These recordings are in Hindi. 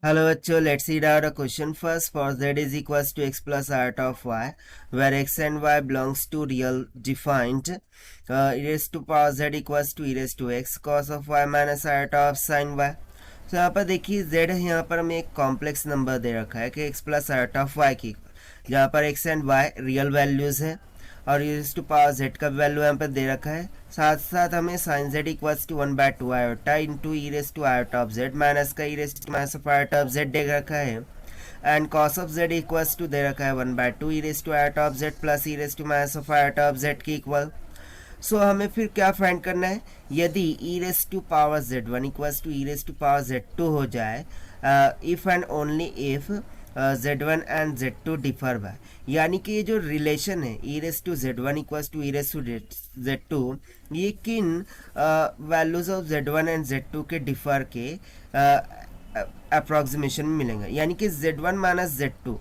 Hello बच्चों, let's read out a question first. For z is equals to x plus iota of y, where x and y belongs to real defined e raised to power z equals to e raised to x cos of y minus iota of sin y. तो यहाँ पर देखिए z है, यहाँ पर हमें एक कॉम्प्लेक्स नंबर दे रखा है कि x plus iota of y की, जहाँ पर x and y real values है और e टू पावर z का वैल्यू यहाँ पर दे रखा है। साथ साथ हमें sine z equals to 1/2 iota into e raise to iota of z minus का e raise to minus of iota of z दे रखा है and cos of z equals to दे रखा है 1/2 e raise to iota of z plus e raise to minus of iota of z की इक्वल। सो हमें फिर क्या फाइंड करना है, यदि e raise to power z1 equals to e raise to power z2 हो जाए, if and only if z1 and z2 differ by, यानी कि ये जो रिलेशन है e raise to z1 equals to e raise to z2, ये किन values of z1 and z2 के डिफर के अप्रॉक्सीमेशन में मिलेंगे, यानी कि z1 माइनस z2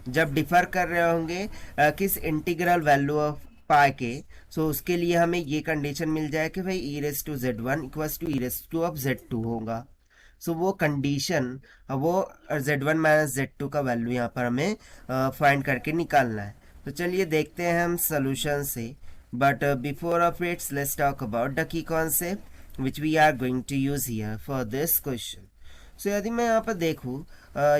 जब डिफर कर रहे होंगे किस इंटीग्रल वैल्यू ऑफ पाई के, सो उसके लिए हमें ये कंडीशन मिल जाए कि भाई e raise to z1 equals to e raise to of z2 होगा। सो वो कंडीशन, वो z1 माइनस z2 का वैल्यू यहाँ पर हमें फाइंड करके निकालना है। तो चलिए देखते हैं हम सोल्यूशन से, but before of its let's talk about the key concept which we are going to use here for this question. So यदि मैं यहाँ पर देखूँ,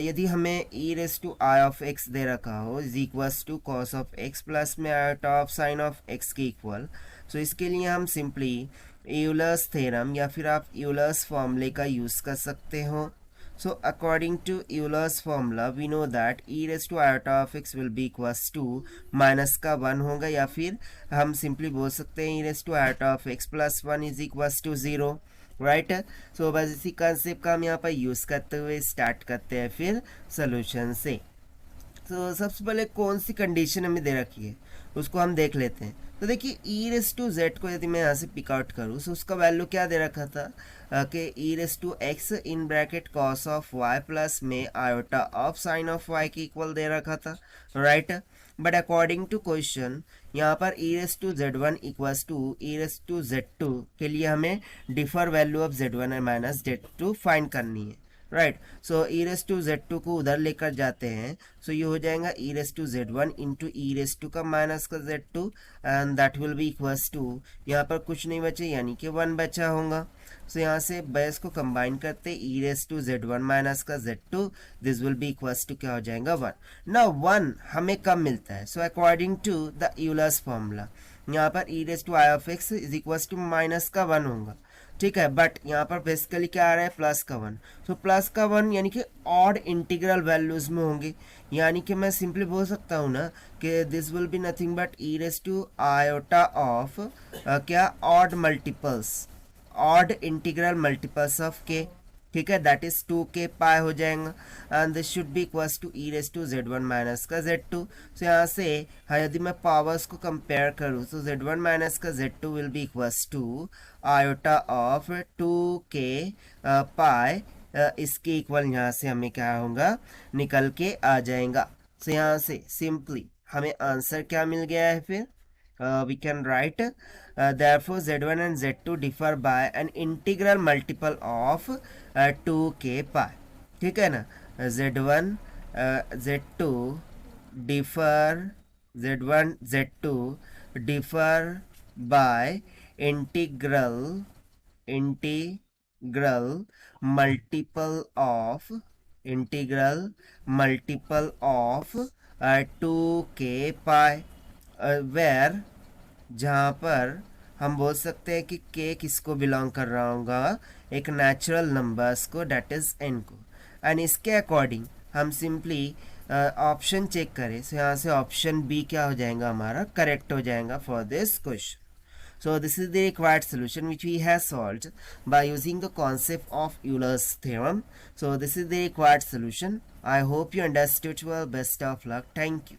यदि हमें e raise to i of x दे रखा हो is equals to cos of x plus में iota of sine of x के इक्वल, सो इसके लिए हम सिंपली यूलर्स थ्योरम या फिर आप यूलर्स फॉर्मूले का यूज़ कर सकते हो। So according to Euler's formula we know that e raise to iota of x will be equals to minus का 1 होगा, या फिर हम सिंपली बोल सकते हैं e raise to iota of x plus 1 is equals to 0, right. So बस इसी कंसेप्ट का हम यहाँ पर यूज़ करते हुए स्टार्ट करते हैं फिर सोल्यूशन से। तो सबसे पहले कौन सी कंडीशन हमें दे रखी है उसको हम देख लेते हैं। तो देखिए ई रेस टू जेड को यदि मैं यहाँ से पिक आउट करूँ तो उसका वैल्यू क्या दे रखा था कि e raise to x in bracket cos of y plus में iota of sine of y की इक्वल दे रखा था, right. But according to question यहाँ पर e raise to z1 equals to e raise to z2 के लिए हमें differ value of z1 minus z2 find करनी है, right. So e raise to z2 को उधर लेकर जाते हैं, सो ये हो जाएगा e raise to z1 into e raise to का माइनस का z2 and that will be equals to, यहाँ पर कुछ नहीं बचे यानी कि 1 बचा होगा। सो यहाँ से बेस को कंबाइन करते ई रेस टू z1 माइनस का z2, this will be equals to क्या हो जाएगा 1। ना 1 हमें कब मिलता है, so according to the Euler's formula यहाँ पर e raise to i of x is equals to minus का 1 होगा, ठीक है। बट यहाँ पर बेसिकली क्या आ रहा है प्लस का 1, तो प्लस का 1 यानी कि ऑड इंटीग्रल वैल्यूज में होंगे, यानी कि मैं सिंपली बोल सकता हूँ ना कि this will be nothing but e raise to iota of क्या odd multiples, odd integral multiples of k, ठीक है, दैट इज 2k पाई हो जाएगा and this should be equals to e raise to z1 minus का z2। सो यहाँ से यदि मैं पावर्स को कंपेयर करूँ तो z1 माइनस का z2 will be equals to iota of 2k pi, इसके इक्वल यहाँ से हमें क्या होगा निकल के आ जाएगा। सो यहाँ से सिंपली हमें आंसर क्या मिल गया है, फिर we can write therefore z1 and z2 differ by an integral multiple of 2k pi, ठीक है ना। z1 z2 differ, z1 z2 differ by integral multiple of 2k pi, where जहाँ पर हम बोल सकते हैं कि k किसको बिलोंग कर रहा होगा, एक नेचुरल नंबर्स को, डेट इज n को, एंड इसके अकॉर्डिंग हम सिंपली ऑप्शन चेक करें, सो यहाँ से ऑप्शन बी क्या हो जाएगा हमारा करेक्ट हो जाएगा for this question. So this is the required solution which we have solved by using the concept of Euler's theorem. So this is the required solution. I hope you understood well. Best of luck. Thank you.